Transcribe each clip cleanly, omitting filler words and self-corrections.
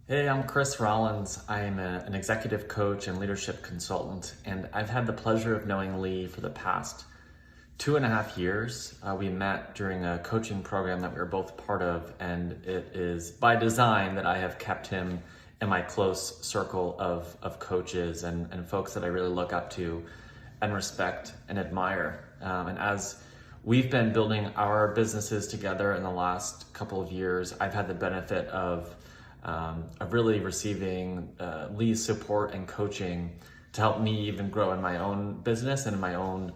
Hey, I'm Chris Rollins. I'm an executive coach and leadership consultant, and I've had the pleasure of knowing Lee for the past 2.5 years. We met during a coaching program that we were both part of, and it is by design that I have kept him in my close circle of coaches and folks that I really look up to and respect and admire. And as we've been building our businesses together in the last couple of years, I've had the benefit of really receiving Lee's support and coaching to help me even grow in my own business and in my own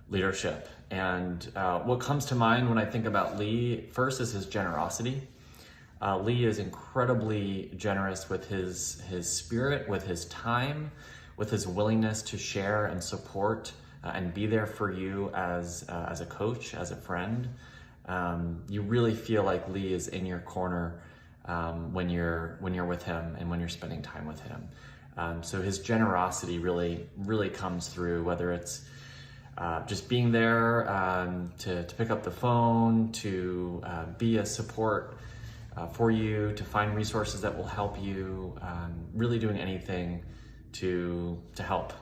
leadership. And what comes to mind when I think about Lee first is his generosity. Lee is incredibly generous with his spirit, with his time, with his willingness to share and support and be there for you as a coach, as a friend. You really feel like Lee is in your corner when you're with him and when you're spending time with him. So his generosity really comes through, whether it's just being there to pick up the phone, to be a support for you, to find resources that will help you, really doing anything to help.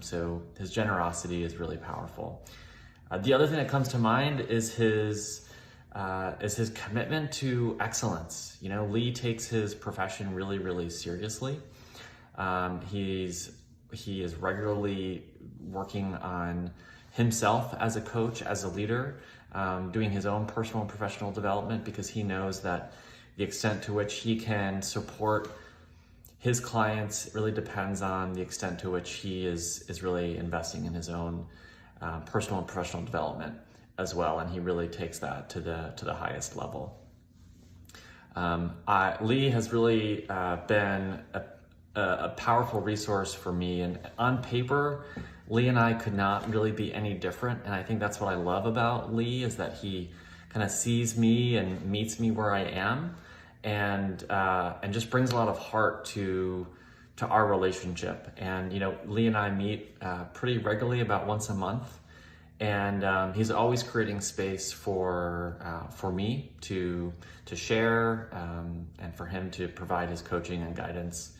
So his generosity is really powerful. The other thing that comes to mind is his commitment to excellence. You know, Lee takes his profession really seriously. He is regularly working on himself as a coach, as a leader, doing his own personal and professional development, because he knows that the extent to which he can support his clients really depends on the extent to which he is really investing in his own personal and professional development as well, and he really takes that to the highest level. Lee has really been a powerful resource for me, and on paper, Lee and I could not really be any different. And I think that's what I love about Lee, is that he kind of sees me and meets me where I am, and just brings a lot of heart to our relationship. And you know, Lee and I meet pretty regularly, about once a month. And he's always creating space for me to share, and for him to provide his coaching and guidance.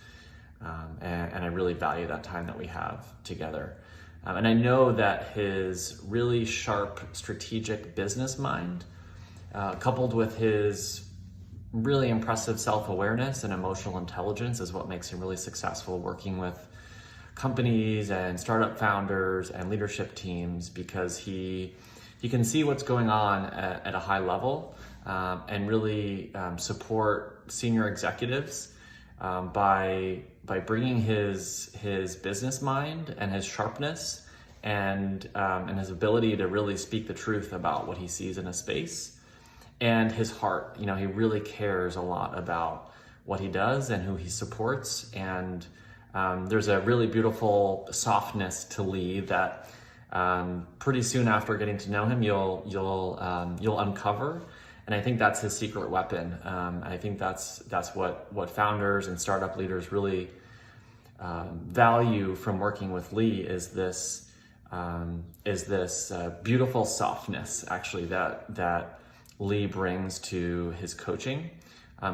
And I really value that time that we have together. And I know that his really sharp strategic business mind, coupled with his really impressive self-awareness and emotional intelligence, is what makes him really successful working with companies and startup founders and leadership teams, because he can see what's going on at a high level, and really support senior executives by bringing his business mind and his sharpness and his ability to really speak the truth about what he sees in a space, and his heart. You know, he really cares a lot about what he does and who he supports. And there's a really beautiful softness to Lee that pretty soon after getting to know him, you'll uncover. And I think that's his secret weapon. I think that's what founders and startup leaders really value from working with Lee, is this beautiful softness, actually, that Lee brings to his coaching.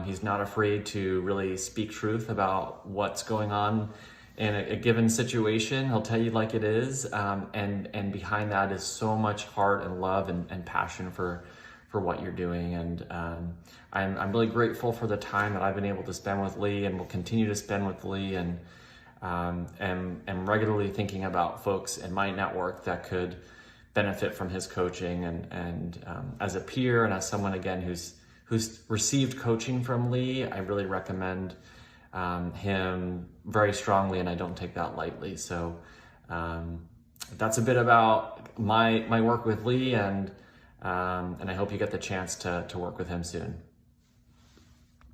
He's not afraid to really speak truth about what's going on in a given situation. He'll tell you like it is, and behind that is so much heart and love and passion for what you're doing. And I'm really grateful for the time that I've been able to spend with Lee, and will continue to spend with Lee, and am regularly thinking about folks in my network that could benefit from his coaching. And as a peer and as someone, again, who's received coaching from Lee, I really recommend him very strongly, and I don't take that lightly. So that's a bit about my work with Lee, and I hope you get the chance to work with him soon.